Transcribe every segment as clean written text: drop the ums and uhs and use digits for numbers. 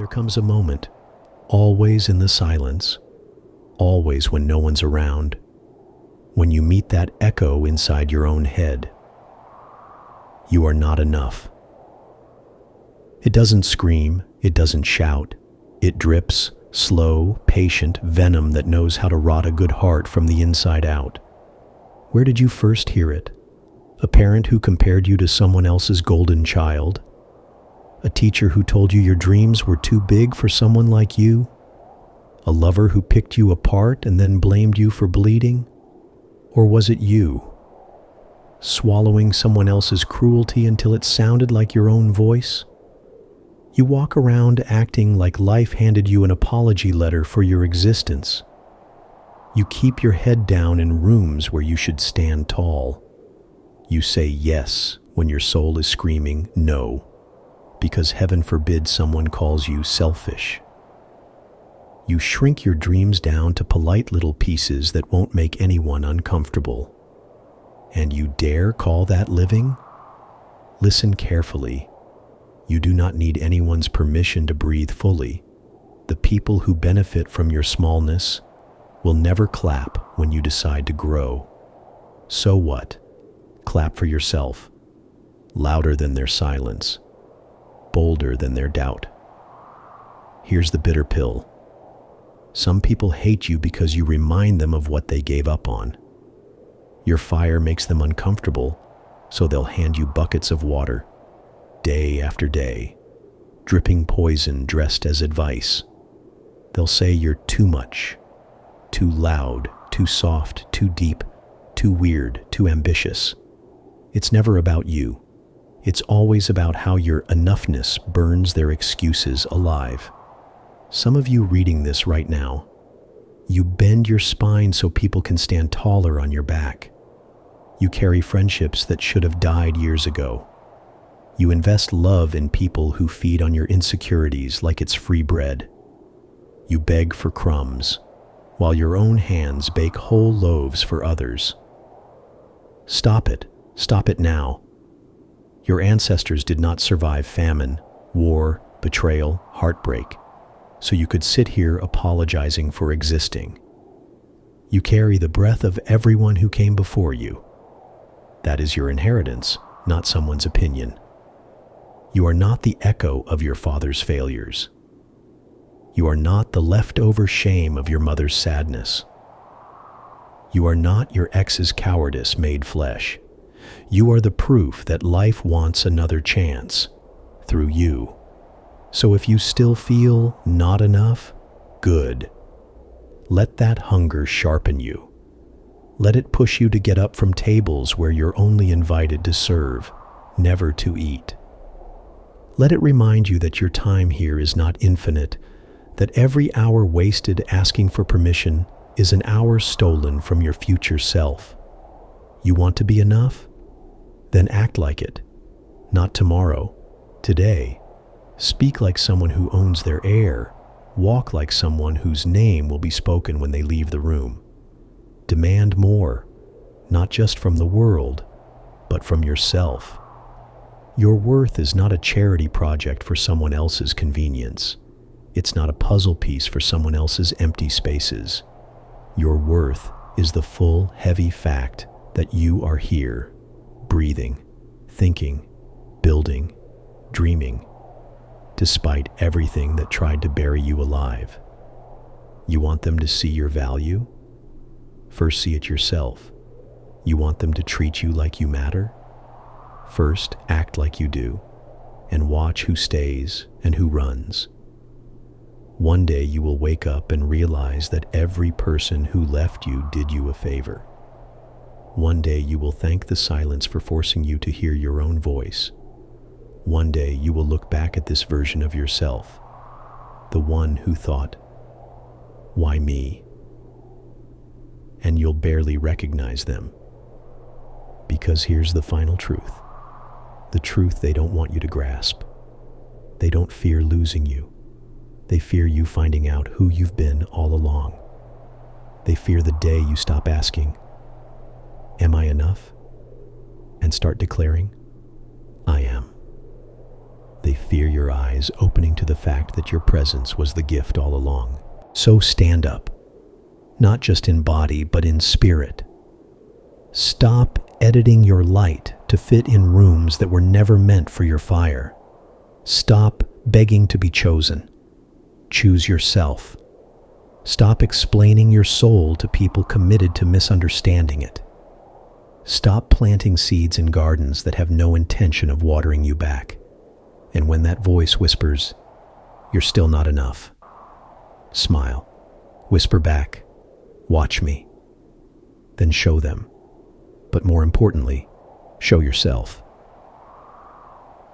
There comes a moment, always in the silence, always when no one's around, when you meet that echo inside your own head. You are not enough. It doesn't scream, it doesn't shout. It drips, slow, patient venom that knows how to rot a good heart from the inside out. Where did you first hear it? A parent who compared you to someone else's golden child? A teacher who told you your dreams were too big for someone like you? A lover who picked you apart and then blamed you for bleeding? Or was it you, swallowing someone else's cruelty until it sounded like your own voice? You walk around acting like life handed you an apology letter for your existence. You keep your head down in rooms where you should stand tall. You say yes when your soul is screaming no, because heaven forbid someone calls you selfish. You shrink your dreams down to polite little pieces that won't make anyone uncomfortable. And you dare call that living? Listen carefully. You do not need anyone's permission to breathe fully. The people who benefit from your smallness will never clap when you decide to grow. So what? Clap for yourself, louder than their silence, bolder than their doubt. Here's the bitter pill. Some people hate you because you remind them of what they gave up on. Your fire makes them uncomfortable, so they'll hand you buckets of water, day after day, dripping poison dressed as advice. They'll say you're too much, too loud, too soft, too deep, too weird, too ambitious. It's never about you. It's always about how your enoughness burns their excuses alive. Some of you reading this right now, you bend your spine so people can stand taller on your back. You carry friendships that should have died years ago. You invest love in people who feed on your insecurities like it's free bread. You beg for crumbs, while your own hands bake whole loaves for others. Stop it. Stop it now. Your ancestors did not survive famine, war, betrayal, heartbreak, so you could sit here apologizing for existing. You carry the breath of everyone who came before you. That is your inheritance, not someone's opinion. You are not the echo of your father's failures. You are not the leftover shame of your mother's sadness. You are not your ex's cowardice made flesh. You are the proof that life wants another chance, through you. So if you still feel not enough, good. Let that hunger sharpen you. Let it push you to get up from tables where you're only invited to serve, never to eat. Let it remind you that your time here is not infinite, that every hour wasted asking for permission is an hour stolen from your future self. You want to be enough? Then act like it. Not tomorrow, today. Speak like someone who owns their air. Walk like someone whose name will be spoken when they leave the room. Demand more, not just from the world, but from yourself. Your worth is not a charity project for someone else's convenience. It's not a puzzle piece for someone else's empty spaces. Your worth is the full, heavy fact that you are here, breathing, thinking, building, dreaming, despite everything that tried to bury you alive. You want them to see your value? First, see it yourself. You want them to treat you like you matter? First, act like you do, and watch who stays and who runs. One day you will wake up and realize that every person who left you did you a favor. One day you will thank the silence for forcing you to hear your own voice. One day you will look back at this version of yourself, the one who thought, "Why me?" And you'll barely recognize them. Because here's the final truth. The truth they don't want you to grasp. They don't fear losing you. They fear you finding out who you've been all along. They fear the day you stop asking, "Am I enough?" and start declaring, "I am." They They fear your eyes opening to the fact that your presence was the gift all along. So stand up, not just in body, but in spirit. Stop editing your light to fit in rooms that were never meant for your fire. Stop begging to be chosen. Choose yourself. Stop explaining your soul to people committed to misunderstanding it. Stop planting seeds in gardens that have no intention of watering you back. And when that voice whispers, "You're still not enough," smile. Whisper back, "Watch me." Then show them. But more importantly, show yourself.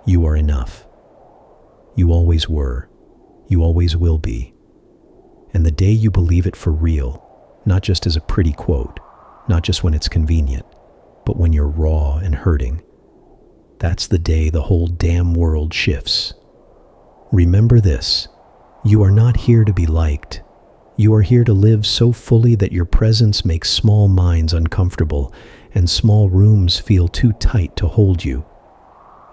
You are enough. You always were. You always will be. And the day you believe it for real, not just as a pretty quote, not just when it's convenient, but when you're raw and hurting, that's the day the whole damn world shifts. Remember this: you are not here to be liked. You are here to live so fully that your presence makes small minds uncomfortable and small rooms feel too tight to hold you.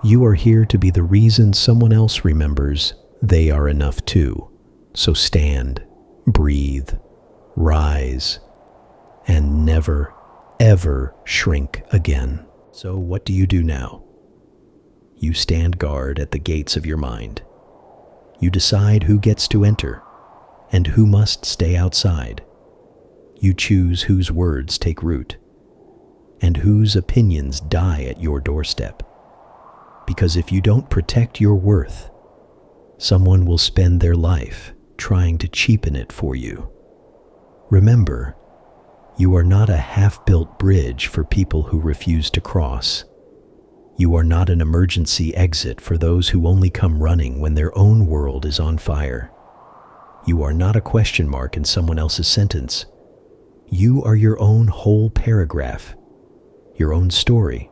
You are here to be the reason someone else remembers they are enough too. So stand, breathe, rise, and never, ever shrink again. So what do you do now? You stand guard at the gates of your mind. You decide who gets to enter and who must stay outside. You choose whose words take root and whose opinions die at your doorstep. Because if you don't protect your worth, someone will spend their life trying to cheapen it for you. Remember, you are not a half-built bridge for people who refuse to cross. You are not an emergency exit for those who only come running when their own world is on fire. You are not a question mark in someone else's sentence. You are your own whole paragraph, your own story,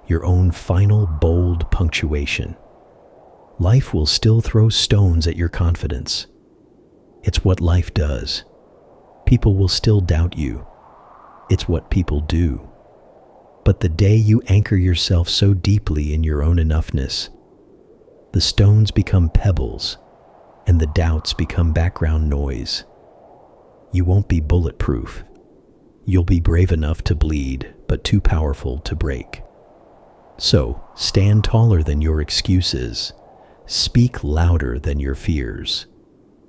your own final bold punctuation. Life will still throw stones at your confidence. It's what life does. People will still doubt you. It's what people do. But the day you anchor yourself so deeply in your own enoughness, the stones become pebbles and the doubts become background noise. You won't be bulletproof. You'll be brave enough to bleed, but too powerful to break. So, stand taller than your excuses. Speak louder than your fears.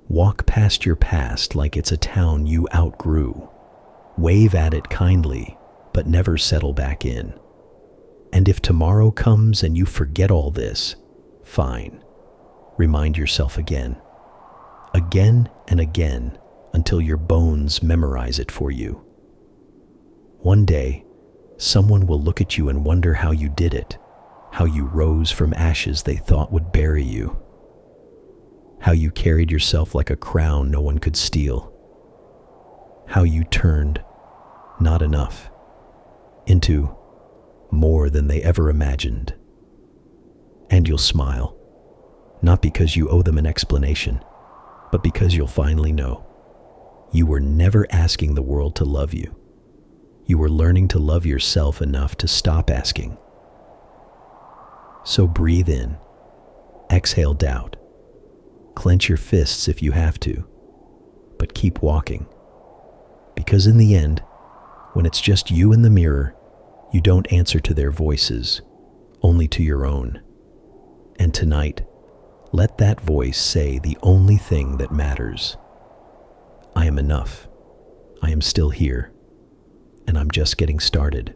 Walk past your past like it's a town you outgrew. Wave at it kindly, but never settle back in. And if tomorrow comes and you forget all this, fine. Remind yourself again and again, until your bones memorize it for you. One day, someone will look at you and wonder how you did it, how you rose from ashes they thought would bury you, how you carried yourself like a crown no one could steal, how you turned not enough into more than they ever imagined. And you'll smile, not because you owe them an explanation, but because you'll finally know. You were never asking the world to love you. You were learning to love yourself enough to stop asking. So breathe in, exhale doubt, clench your fists if you have to, but keep walking. Because in the end, when it's just you in the mirror, you don't answer to their voices, only to your own. And tonight, let that voice say the only thing that matters. I am enough. I am still here. And I'm just getting started.